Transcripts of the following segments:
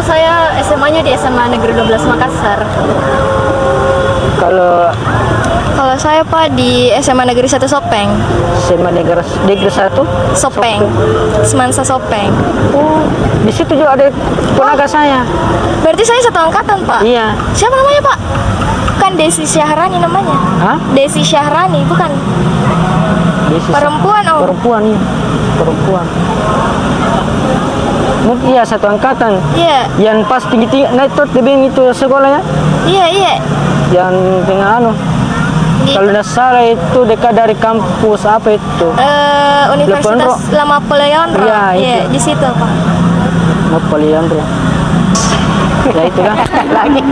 saya SMA-nya di SMA Negeri 12 Makassar. Kalau Saya Pak di SMA Negeri 1 Sopeng. SMA Negeri 1 Sopeng. Semansa Sopeng. Oh, di situ juga ada ponakan saya. Berarti saya satu angkatan Pak. Iya. Siapa namanya Pak? Bukan Desi Syahrani namanya. Hah? Desi Syahrani bukan. Perempuan Om. Perempuan, iya. Perempuan. Iya, satu angkatan. Iya. Yang pas tinggi naik tuh tebing itu sekolahnya. Iya. Yang dengan kalau tidak salah itu dekat dari kampus apa itu? Universitas Lama Leonro. Iya, di situ Pak. Lama Leonro. Ya itu kan. Lagi.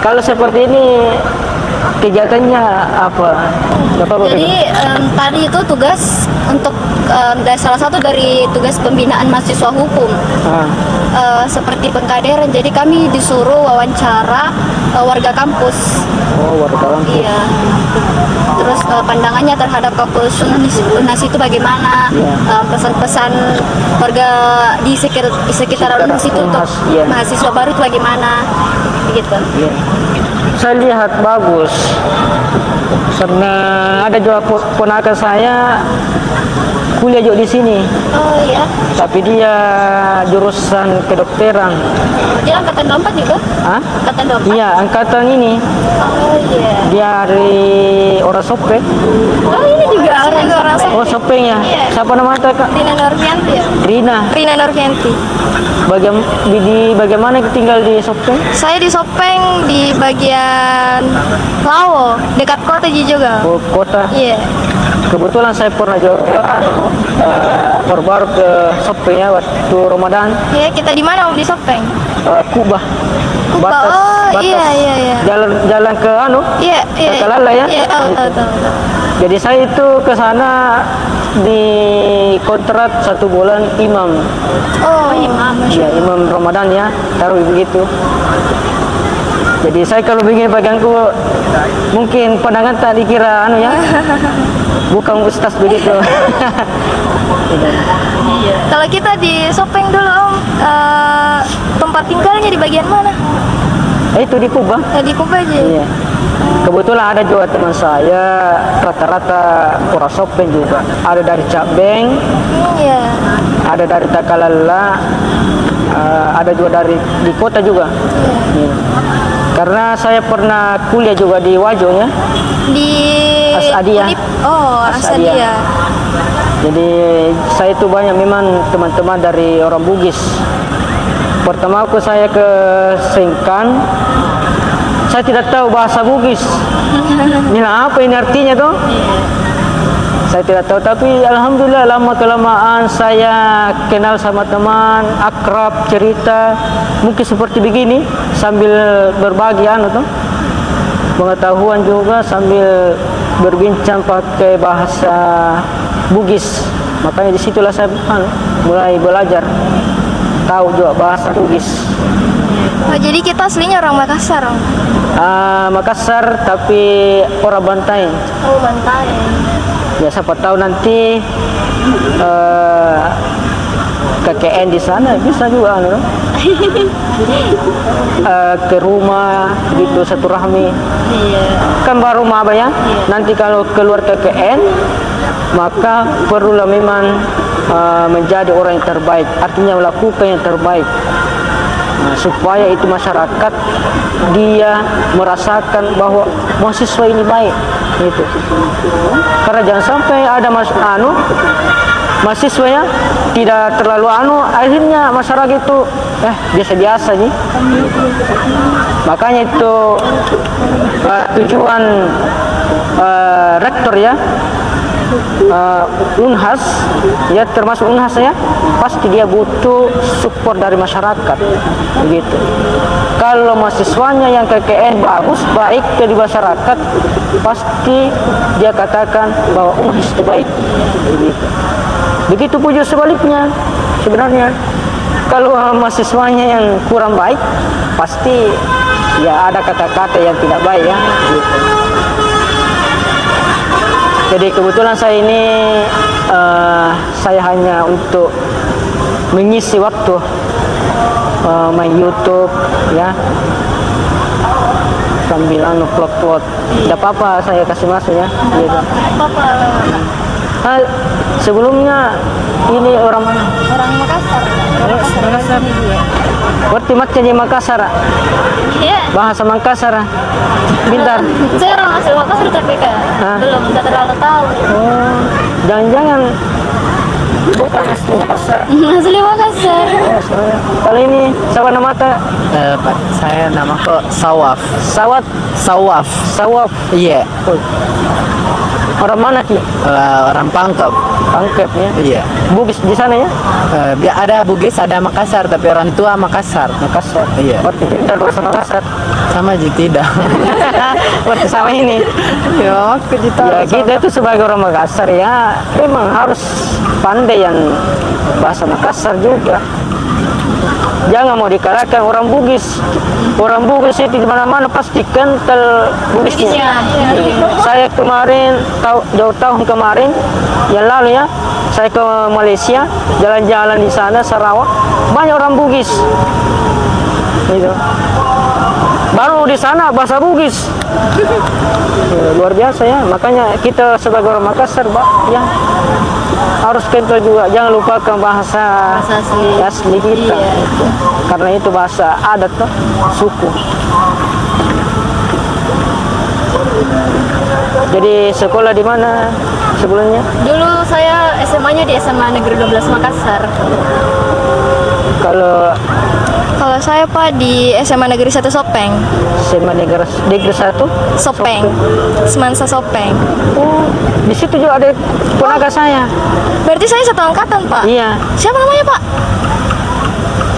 Kalau seperti ini kegiatannya apa? Jadi tadi itu tugas untuk salah satu dari tugas pembinaan mahasiswa hukum. Seperti pengkaderan. Jadi kami disuruh wawancara warga kampus. Oh, warga kampus. Iya. Terus pandangannya terhadap kampus UNAS itu bagaimana? Pesan-pesan warga di sekitar UNAS itu untuk mahasiswa baru itu bagaimana? Begitu. Yeah. Saya lihat bagus karena ada juga ponakan saya kuliah juga di sini. Oh iya. Tapi dia jurusan kedokteran. Dia angkatan 24 juga? Hah? Angkatan 24? Iya, angkatan ini. Oh iya. Dia dari orang Sopeng. Oh ini juga orang Sopeng. Oh Sopeng ya. Iya. Siapa nama itu Kak? Rina Norvianti ya? Rina Norvianti. Bagaimana tinggal di Sopeng? Saya di Sopeng di bagian Lawo, dekat kota juga. Oh, kota. Iya. Kebetulan saya pernah juga baru ke Sopeng ya waktu Ramadan. Iya, kita di mana Om di Sopeng? Kubah. Batas, oh iya. Jalan ke Iya. Kalala ya. Iya, tahu. Jadi saya itu ke sana di kontrak 1 bulan imam. Oh, imam. Ya, imam Ramadan ya, taruh begitu. Jadi saya kalau begini bagangku mungkin pandangan tak dikira ya. Bukan ustaz begitu. Iya. Kalau kita di Sopeng dulu Om, tempat tinggalnya di bagian mana? Itu di Kubah. Di Kubah aja. Iya. Kebetulan ada juga teman saya rata-rata orang Sopeng juga. Ada dari Cabeng. Iya. Ada dari Takalala. Ada juga dari di kota juga. Iya. Karena saya pernah kuliah juga di Wajo ya. Di Asadiyah. Asadiyah. Jadi saya itu banyak memang teman-teman dari orang Bugis. Pertama saya ke Sengkan, saya tidak tahu bahasa Bugis. Apa ini artinya tuh? Saya tidak tahu, tapi alhamdulillah lama-kelamaan saya kenal sama teman, akrab, cerita, mungkin seperti begini sambil berbagi tuh pengetahuan juga sambil berbincang pakai bahasa Bugis. Makanya disitulah saya mulai belajar tahu juga bahasa Bugis. Oh, jadi kita aslinya orang Makassar Om? Makassar tapi orang Bantai. Oh, Bantai. Ya siapa tahu nanti KKN di sana bisa juga ke rumah gitu satu rahmi. Iya. Kan baru maba ya. Iya. Nanti kalau keluar KKN maka perlulah memang menjadi orang yang terbaik, artinya melakukan yang terbaik. Supaya itu masyarakat dia merasakan bahwa mahasiswa ini baik gitu. Karena jangan sampai ada mahasiswanya tidak terlalu akhirnya masyarakat itu biasa-biasa nih. Makanya itu tujuan rektor ya, Unhas ya, termasuk Unhas ya, pasti dia butuh support dari masyarakat begitu. Kalau mahasiswanya yang KKN bagus baik dari masyarakat, pasti dia katakan bahwa Unhas itu baik begitu. Begitu pun juga sebaliknya sebenarnya. Kalau mahasiswanya yang kurang baik, pasti ya ada kata-kata yang tidak baik ya gitu. Jadi kebetulan saya ini saya hanya untuk mengisi waktu main YouTube ya, sambil upload. Tidak apa-apa, saya kasih masuk ya. Gitu. Apa? Sebelumnya ini orang mana? Orang Makassar. Makassar. Berarti macam di Makassar. Iya. Bahasa Makassar. Bintar. Saya orang asli Makassar tapi belum terlalu tahu. Oh, jangan-jangan bukan asli Makassar. Asli Makassar. Kalau ini siapa nama ta? Pak, saya namaku Sawaf. Sawaf. Iya, Orang mana ki? orang Pangkep. Pangkep ya. Iya. Bugis di sana ya? Ada Bugis, ada Makassar, tapi orang tua Makassar. Makassar. Iya. Berarti kita bahasa Makassar. Sama aja tidak. Berarti sama ini. Ya, Ya, kita itu sebagai orang Makassar ya memang harus pandai yang bahasa Makassar juga. Jangan mau dikalahkan orang Bugis. Orang Bugis itu di mana-mana pasti kental Bugisnya. Saya kemarin jauh tahun kemarin yang lalu ya, saya ke Malaysia, jalan-jalan di sana Sarawak, banyak orang Bugis. Gitu. Baru di sana bahasa Bugis. Luar biasa ya, makanya kita sebagai orang Makassar ya harus kental juga, jangan lupakan bahasa asli kita. Iya. Karena itu bahasa adat tuh, suku. Jadi sekolah di mana sebelumnya? Dulu saya SMA-nya di SMA Negeri 12 Makassar. Kalau Kalau saya Pak di SMA Negeri 1 Sopeng. SMA Negeri 1? Sopeng. Semansa Sopeng. Oh, di situ juga ada keluarga saya. Berarti saya satu angkatan Pak. Iya. Siapa namanya Pak?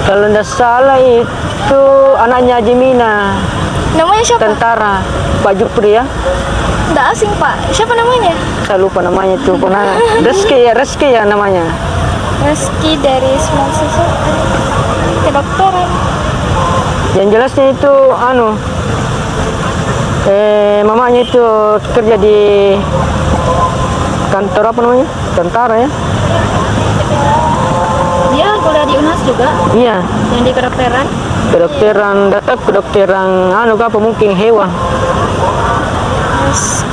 Kalau tidak salah itu anaknya Jemina, Namanya siapa? tentara Pak Jupri ya. Nggak asing Pak. Siapa namanya? Saya lupa namanya itu. Pernah Reski ya namanya. Reski dari Semansa Sopeng. Kedokteran. Yang jelasnya itu mamanya itu kerja di kantor apa namanya? Tentara ya. Dia kuliah di UNAS juga. Iya. Yang di kedokteran. Kedokteran apa mungkin hewan. Reski.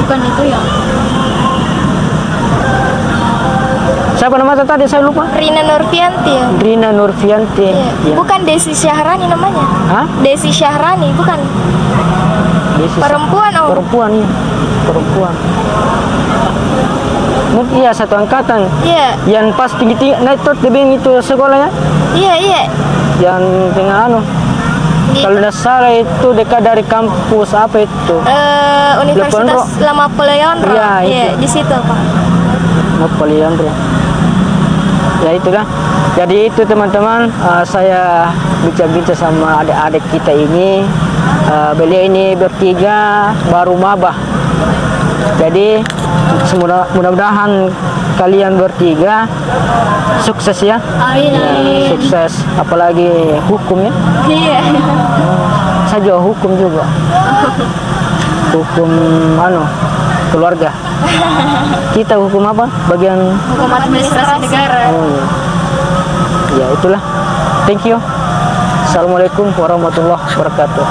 Bukan itu ya. Siapa nama tadi saya lupa? Rina Nurfianti ya. Rina Nurfianti. Iya. Ya. Bukan Desi Syahrani namanya. Hah? Desi Syahrani bukan. Desi- Perempuan Om. Perempuan iya. Perempuan. Mungkin iya satu angkatan. Iya. Yang pas tinggi naik tuh tebing itu sekolahnya. Iya. Yang tengah Di kalau tidak salah itu dekat dari kampus apa itu? Universitas Lama Peleonro. Iya, Iya, itu. di situ Pak. Poliandro. Ya itulah. Jadi itu teman-teman, saya bincang-bincang sama adik-adik kita ini. Beliau ini bertiga baru maba. Jadi mudah-mudahan kalian bertiga sukses ya. Amin. Sukses, apalagi hukum ya. Iya. Saya juga hukum juga. Hukum keluarga. Kita hukum apa? Bagian Hukum administrasi negara. ya itulah. Thank you. Assalamualaikum warahmatullahi wabarakatuh.